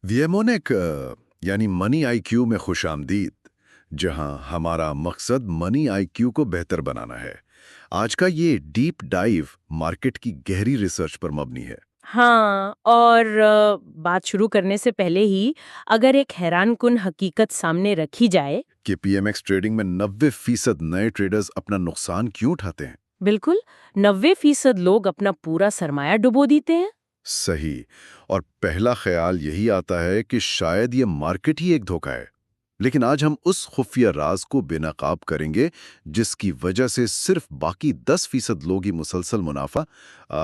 वियमोनिक यानी money IQ में खुशामदीद, जहां हमारा मकसद मनी आईक्यू को बेहतर बनाना है। आज का ये डीप डाइव मार्केट की गहरी रिसर्च पर मबनी है। हाँ, और बात शुरू करने से पहले ही अगर एक हैरानकुन हकीकत सामने रखी जाए। कि पीएमएक्स ट्रेडिंग में 90% नए ट्रेडर्स अपना नुकसान क्यों उठाते हैं। बिल्कुल, 90% लोग अपना पूरा सरमाया डुबो देते हैं। सही। और पहला ख्याल यही आता है कि शायद ये मार्केट ही एक धोखा है। लेकिन आज हम उस खुफिया राज को बेनकाब करेंगे जिसकी वजह से सिर्फ बाकी 10% लोग ही मुसलसल मुनाफा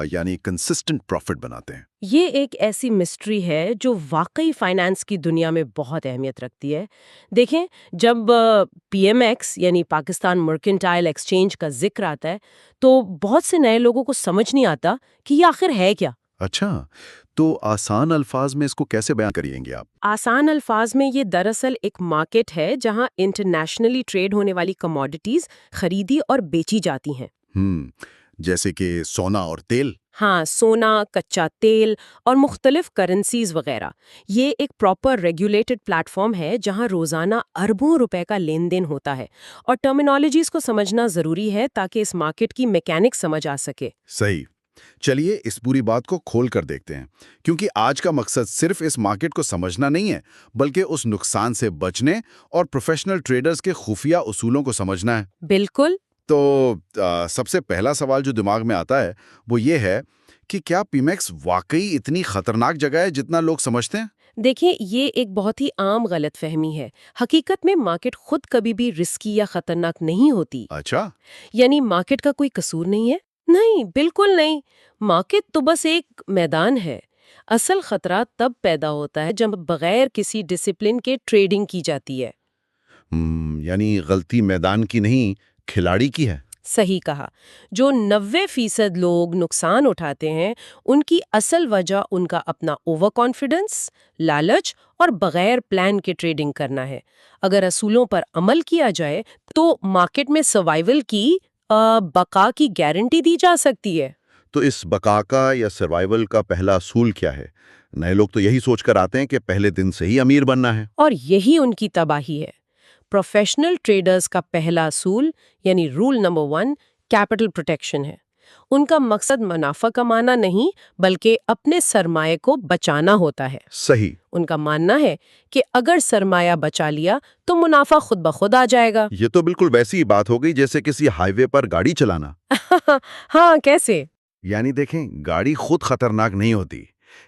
यानी कंसिस्टेंट प्रॉफिट बनाते हैं। ये एक ऐसी मिस्ट्री है जो वाकई फाइनेंस की दुनिया में बहुत अहमियत रखती है। देखें, जब पीएमएक्स यानी पाकिस्तान मर्केंटाइल एक्सचेंज का जिक्र आता है, तो बहुत से नए लोगों को समझ नहीं आता कि ये आखिर है क्या। अच्छा, तो आसान अल्फाज में इसको कैसे बयान करिएंगे आप। आसान अल्फाज में ये दरअसल एक मार्केट है जहां इंटरनेशनली ट्रेड होने वाली कमोडिटीज खरीदी और बेची जाती हैं। जैसे कि सोना और तेल। हाँ, सोना, कच्चा तेल और मुख्तलिफ करेंसीज वगैरह। ये एक प्रॉपर रेगुलेटेड प्लेटफॉर्म है जहां रोजाना अरबों रुपए का लेन देन होता है। और टर्मिनोलॉजीज को समझना जरूरी है ताकि इस मार्केट की मैकेनिक्स समझ आ सके। सही। चलिए इस पूरी बात को खोल कर देखते हैं, क्योंकि आज का मकसद सिर्फ इस मार्केट को समझना नहीं है, बल्कि उस नुकसान से बचने और प्रोफेशनल ट्रेडर्स के खुफिया उसूलों को समझना है। बिल्कुल। तो सबसे पहला सवाल जो दिमाग में आता है वो ये है कि क्या पीमेक्स वाकई इतनी खतरनाक जगह है जितना लोग समझते हैं। देखिए, ये एक बहुत ही आम गलतफहमी है। हकीकत में मार्केट खुद कभी भी रिस्की या खतरनाक नहीं होती। अच्छा। यानी मार्केट का कोई कसूर नहीं है? नहीं, बिल्कुल नहीं। मार्केट तो बस एक मैदान है। असल खतरा तब पैदा होता है जब बगैर किसी डिसिप्लिन के ट्रेडिंग की जाती है। यानी गलती मैदान की नहीं, खिलाड़ी की है। सही कहा। जो 90% लोग नुकसान उठाते हैं, उनकी असल वजह उनका अपना ओवर कॉन्फिडेंस, लालच और बगैर प्लान के ट्रेडिंग करना है। अगर असूलों पर अमल किया जाए, तो मार्केट में सर्वाइवल की बका की गारंटी दी जा सकती है। तो इस बका का या सर्वाइवल का पहला असूल क्या है। नए लोग तो यही सोचकर आते हैं कि पहले दिन से ही अमीर बनना है। और यही उनकी तबाही है। प्रोफेशनल ट्रेडर्स का पहला असूल यानी रूल नंबर 1 कैपिटल प्रोटेक्शन है। उनका मकसद मुनाफा कमाना नहीं, बल्कि अपने सरमाए को बचाना होता है। सही। उनका मानना है कि अगर सरमाया बचा लिया तो मुनाफा खुद ब खुद आ जाएगा। ये तो बिल्कुल वैसी ही बात हो गई जैसे किसी हाईवे पर गाड़ी चलाना। हाँ, कैसे? यानी देखें, गाड़ी खुद खतरनाक नहीं होती,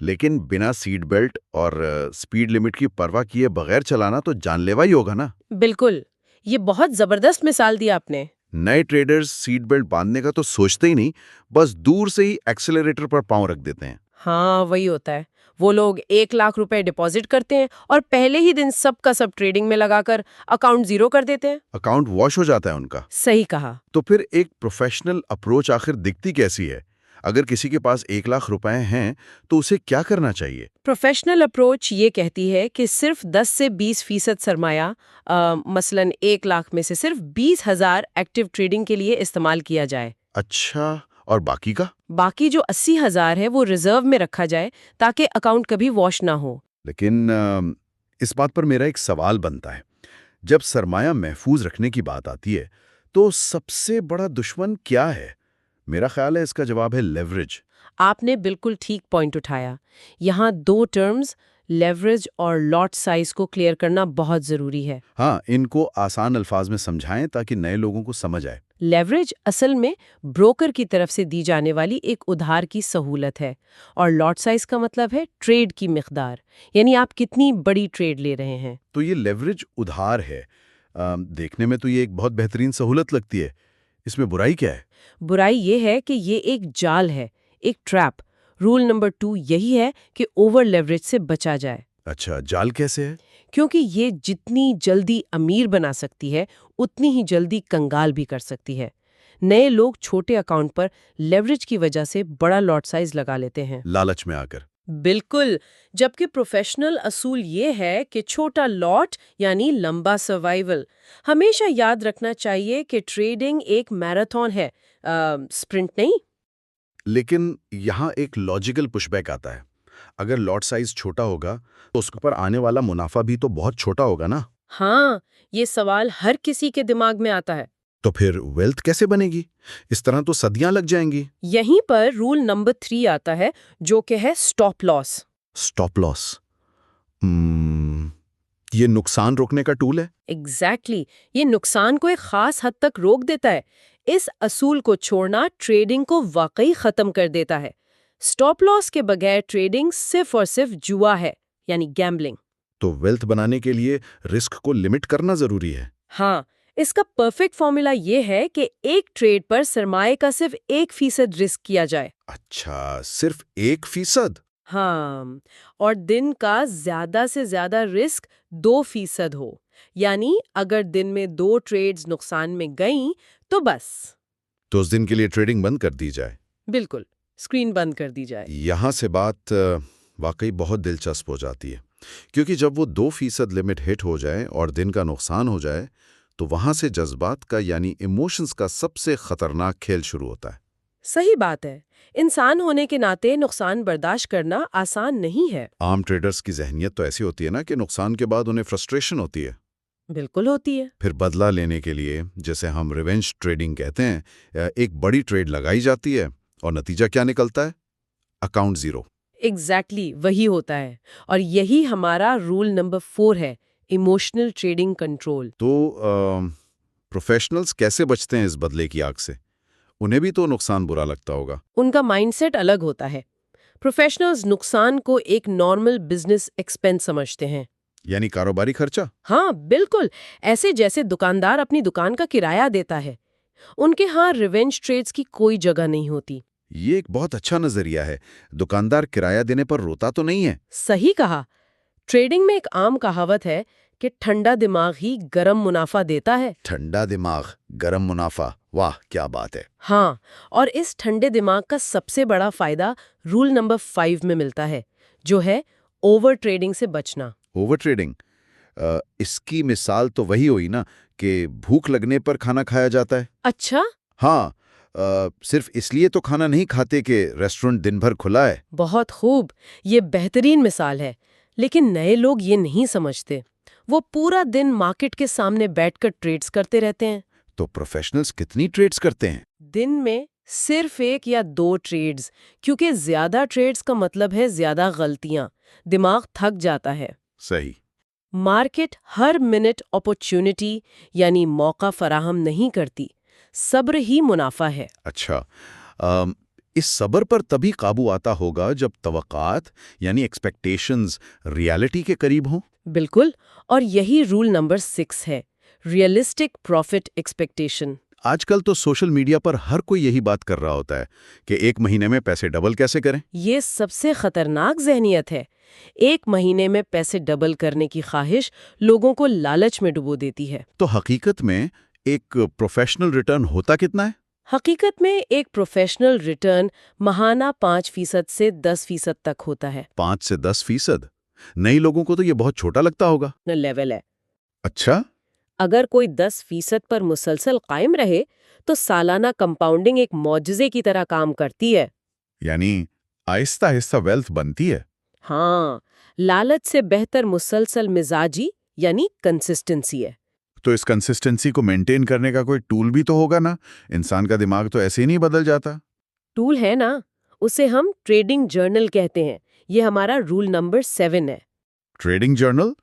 लेकिन बिना सीट बेल्ट और स्पीड लिमिट की परवाह किए बगैर चलाना तो जानलेवा ही होगा ना। बिल्कुल, ये बहुत जबरदस्त मिसाल दी आपने। नए ट्रेडर्स सीट बेल्ट बांधने का तो सोचते ही नहीं, बस दूर से ही एक्सेलरेटर पर पांव रख देते हैं। हाँ, वही होता है। वो लोग 1 लाख रुपए डिपॉजिट करते हैं और पहले ही दिन सब का सब ट्रेडिंग में लगाकर अकाउंट जीरो कर देते हैं। अकाउंट वॉश हो जाता है उनका। सही कहा। तो फिर एक प्रोफेशनल अप्रोच आखिर दिखती कैसी है। अगर किसी के पास 1 लाख रुपए हैं तो उसे क्या करना चाहिए। प्रोफेशनल अप्रोच ये कहती है कि सिर्फ 10 से 20% सरमाया, मसलन 1 लाख में से सिर्फ 20,000 एक्टिव ट्रेडिंग के लिए इस्तेमाल किया जाए। अच्छा, और बाकी का। बाकी जो 80,000 है वो रिजर्व में रखा जाए ताकि अकाउंट कभी वॉश ना हो। लेकिन इस बात पर मेरा एक सवाल बनता है। जब सरमाया महफूज रखने की बात आती है तो सबसे बड़ा दुश्मन क्या है। मेरा ख्याल है इसका जवाब है लेवरेज। आपने बिल्कुल ठीक पॉइंट उठाया। यहाँ दो टर्म्स, लेवरेज और लॉट साइज को क्लियर करना बहुत जरूरी है। हाँ, इनको आसान अल्फाज में समझाएं ताकि नए लोगों को समझ आए। लेवरेज असल में ब्रोकर की तरफ से दी जाने वाली एक उधार की सहूलत है। और लॉट साइज का मतलब है ट्रेड की मिकदार, यानी आप कितनी बड़ी ट्रेड ले रहे हैं। तो ये लेवरेज उधार है। देखने में तो ये एक बहुत बेहतरीन सहूलत लगती है। इसमें बुराई क्या है। बुराई ये है कि ये एक जाल है, एक ट्रैप। रूल नंबर 2 यही है कि ओवर लेवरेज से बचा जाए। अच्छा, जाल कैसे है। क्योंकि ये जितनी जल्दी अमीर बना सकती है, उतनी ही जल्दी कंगाल भी कर सकती है। नए लोग छोटे अकाउंट पर लेवरेज की वजह से बड़ा लॉट साइज लगा लेते हैं। लालच में आकर। बिल्कुल। जबकि प्रोफेशनल असूल ये है कि छोटा लॉट यानी लंबा सर्वाइवल। हमेशा याद रखना चाहिए कि ट्रेडिंग एक मैराथन है, स्प्रिंट नहीं। लेकिन यहाँ एक लॉजिकल पुशबैक आता है। अगर लॉट साइज छोटा होगा तो उसके ऊपर आने वाला मुनाफा भी तो बहुत छोटा होगा ना। हाँ, ये सवाल हर किसी के दिमाग में आता है। तो फिर वेल्थ कैसे बनेगी? इस तरह तो सदियां लग जाएंगी। यहीं पर रूल नंबर 3 आता है, जो कि है स्टॉप लॉस। Stop loss. ये नुकसान रोकने का टूल है। एग्जैक्टली ये नुकसान को एक खास हद तक रोक देता है। इस असूल को छोड़ना ट्रेडिंग को वाकई खत्म कर देता है। स्टॉप लॉस के बगैर ट्रेडिंग सिर्फ और सिर्फ जुआ है, यानी गैम्बलिंग। तो वेल्थ बनाने के लिए रिस्क को लिमिट करना जरूरी है। हाँ, इसका परफेक्ट फॉर्मूला ये है कि एक ट्रेड पर सरमाए का सिर्फ 1% रिस्क किया जाए। अच्छा, सिर्फ 1%? हाँ, और दिन का ज्यादा से ज्यादा रिस्क 2% हो। यानी अगर दिन में 2 ट्रेड्स नुकसान में गईं तो बस। तो उस दिन के लिए ट्रेडिंग बंद कर दी जाए। बिल्कुल, स्क्रीन बंद कर दी जाए। यहाँ से बात वाकई बहुत दिलचस्प हो जाती है, क्योंकि जब वो 2% लिमिट हिट हो जाए और दिन का नुकसान हो जाए, तो वहाँ से जज्बात का यानी इमोशंस का सबसे खतरनाक खेल शुरू होता है। सही बात है। इंसान होने के नाते नुकसान बर्दाश्त करना आसान नहीं है। आम ट्रेडर्स की जहनियत तो ऐसी होती है ना कि नुकसान के बाद उन्हें फ्रस्ट्रेशन होती है। बिल्कुल होती है। फिर बदला लेने के लिए, जैसे हम रिवेंज ट्रेडिंग कहते हैं, एक बड़ी ट्रेड लगाई जाती है और नतीजा क्या निकलता है? Account zero. एग्जैक्टली वही होता है। और यही हमारा रूल नंबर 4 है, इमोशनल ट्रेडिंग कंट्रोल। तो प्रोफेशनल्स कैसे बचते हैं इस बदले की आग से? उन्हें भी तो नुकसान बुरा लगता होगा। उनका माइंडसेट अलग होता है। प्रोफेशनल्स नुकसान को एक नॉर्मल बिजनेस एक्सपेंस समझते हैं। यानी कारोबारी खर्चा। हाँ बिल्कुल, ऐसे जैसे दुकानदार अपनी दुकान का किराया देता है। उनके यहाँ रिवेंज ट्रेड्स की कोई जगह नहीं होती। ये एक बहुत अच्छा नजरिया है। दुकानदार किराया देने पर रोता तो नहीं है। सही कहा। ट्रेडिंग में एक आम कहावत है कि ठंडा दिमाग ही गरम मुनाफा देता है। ठंडा दिमाग, गरम मुनाफा, वाह क्या बात है। हाँ, और इस ठंडे दिमाग का सबसे बड़ा फायदा रूल नंबर 5 में मिलता है, जो है ओवर ट्रेडिंग से बचना। ओवर ट्रेडिंग, इसकी मिसाल तो वही हुई ना कि भूख लगने पर खाना खाया जाता है। अच्छा, हाँ, सिर्फ इसलिए तो खाना नहीं खाते कि रेस्टोरेंट दिन भर खुला है। बहुत खूब। ये बेहतरीन मिसाल है। लेकिन नए लोग ये नहीं समझते। वो पूरा दिन मार्केट के सामने बैठकर ट्रेड्स करते रहते हैं। तो प्रोफेशनल्स कितनी ट्रेड्स करते हैं? दिन में सिर्फ 1 या 2 ट्रेड्स, क्योंकि ज्यादा ट्रेड्स का मतलब है ज्यादा गलतियां। दिमाग थक जाता है। सही। मार्केट हर मिनट अपॉर्चुनिटी यानी मौका फराहम नहीं करती। सब्र ही मुनाफा है। अच्छा, इस सब्र पर तभी काबू आता होगा जब तवक्कात यानी एक्सपेक्टेशंस रियलिटी के करीब हों। बिल्कुल, और यही रूल नंबर 6 है, रियलिस्टिक प्रॉफिट एक्सपेक्टेशन। आजकल तो सोशल मीडिया पर हर कोई यही बात कर रहा होता है कि 1 महीने में पैसे डबल कैसे करें। ये सबसे खतरनाक जहनियत है। 1 महीने में पैसे डबल करने की ख्वाहिश लोगों को लालच में डुबो देती है। तो हकीकत में एक प्रोफेशनल रिटर्न होता कितना है? हकीकत में एक प्रोफेशनल रिटर्न महाना 5% से 10% तक होता है। 5 से 10%? नई लोगों को तो ये बहुत छोटा लगता होगा। न लेवल है। अच्छा। अगर कोई 10% पर मुसलसल कायम रहे तो सालाना कंपाउंडिंग एक मौजज़े की तरह काम करती है। यानी आहिस्ता आहिस्ता वेल्थ बनती है। हाँ, लालच से बेहतर मुसलसल मिजाजी यानी कंसिस्टेंसी है। तो इस कंसिस्टेंसी को मेंटेन करने का कोई टूल भी तो होगा ना? इंसान का दिमाग तो ऐसे ही नहीं बदल जाता। टूल है ना, उसे हम ट्रेडिंग जर्नल कहते हैं। ये हमारा रूल नंबर 7 है। ट्रेडिंग जर्नल,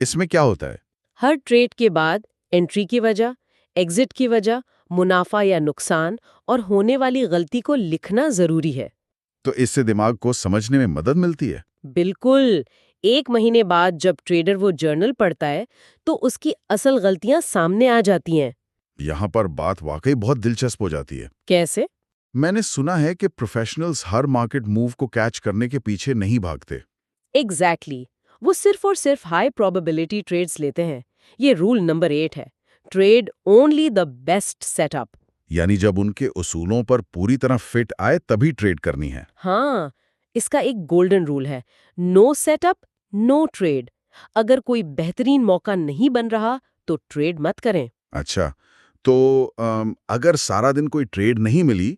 इसमें क्या होता है? हर ट्रेड के बाद एंट्री की वजह, एग्जिट की वजह, मुनाफा या नुकसान और होने वाली गलती को लिखना जरूरी है। तो इससे दिमाग को समझने में मदद मिलती है। बिल्कुल। 1 महीने बाद जब ट्रेडर वो जर्नल पढ़ता है तो उसकी असल गलतियां सामने आ जाती हैं। यहाँ पर बात वाकई बहुत दिलचस्प हो जाती है। कैसे? मैंने सुना है कि प्रोफेशनल्स हर मार्केट मूव को कैच करने के पीछे नहीं भागते। एग्जैक्टली वो सिर्फ और सिर्फ हाई प्रोबेबिलिटी ट्रेड्स लेते हैं। ये रूल नंबर 8 है, trade only the best setup. यानी जब उनके उसूलों पर पूरी तरह फिट आए तभी ट्रेड करनी है। हाँ, इसका एक गोल्डन रूल है, नो सेटअप नो ट्रेड। अगर कोई बेहतरीन मौका नहीं बन रहा तो ट्रेड मत करें। अच्छा, तो अगर सारा दिन कोई ट्रेड नहीं मिली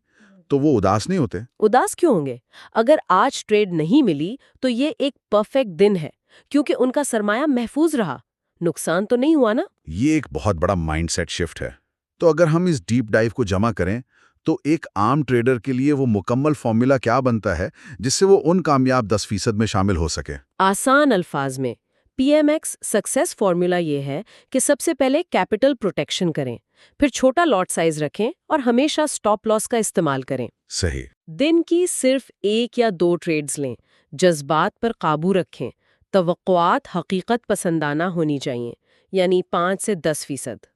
तो वो उदास नहीं होते? उदास क्यों होंगे? अगर आज ट्रेड नहीं मिली तो ये एक परफेक्ट दिन है, क्योंकि उनका सरमाया महफूज रहा। नुकसान तो नहीं हुआ ना। ये एक बहुत बड़ा माइंडसेट शिफ्ट है। तो अगर हम इस डीप डाइव को जमा करें, तो एक आम ट्रेडर के लिए वो मुकम्मल फॉर्मूला क्या बनता है जिससे वो उन कामयाब 10% में शामिल हो सके? आसान अल्फाज में पीएमएक्स सक्सेस फॉर्मूला ये है कि सबसे पहले कैपिटल प्रोटेक्शन करें, फिर छोटा लॉट साइज रखें और हमेशा स्टॉप लॉस का इस्तेमाल करें। सही। दिन की सिर्फ 1 या 2 ट्रेड्स लें, जज्बात पर काबू रखें, तवक्कुआत हकीकत पसंदाना होनी चाहिए, यानी 5 से 10%।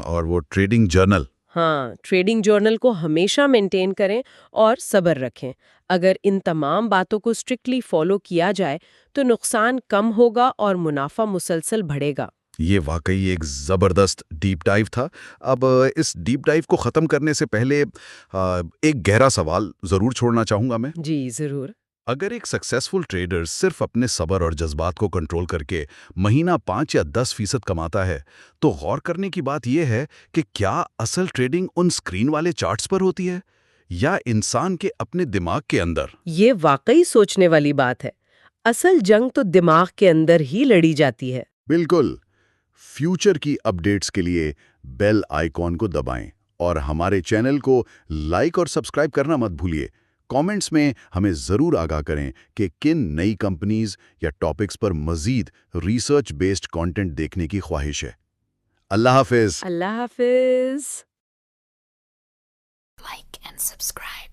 और वो ट्रेडिंग जर्नल? हाँ, ट्रेडिंग जर्नल को हमेशा मेंटेन करें और सब्र रखें। अगर इन तमाम बातों को स्ट्रिक्टली फॉलो किया जाए तो नुकसान कम होगा और मुनाफा मुसलसल बढ़ेगा। ये वाकई एक ज़बरदस्त डीप डाइव था। अब इस डीप डाइव को ख़त्म करने से पहले एक गहरा सवाल ज़रूर छोड़ना चाहूँगा मैं। जी जरूर। अगर एक सक्सेसफुल ट्रेडर सिर्फ अपने सब्र और जज्बात को कंट्रोल करके महीना 5 या 10% कमाता है, तो गौर करने की बात यह है कि क्या असल ट्रेडिंग उन स्क्रीन वाले चार्ट्स पर होती है या इंसान के अपने दिमाग के अंदर? ये वाकई सोचने वाली बात है। असल जंग तो दिमाग के अंदर ही लड़ी जाती है। बिल्कुल। फ्यूचर की अपडेट्स के लिए बेल आइकॉन को दबाएं और हमारे चैनल को लाइक और सब्सक्राइब करना मत भूलिए। कमेंट्स में हमें ज़रूर आगाह करें कि किन नई कंपनीज या टॉपिक्स पर मज़ीद रिसर्च बेस्ड कंटेंट देखने की ख्वाहिश है। अल्लाह हाफिज़। अल्लाह हाफिज। Like and subscribe.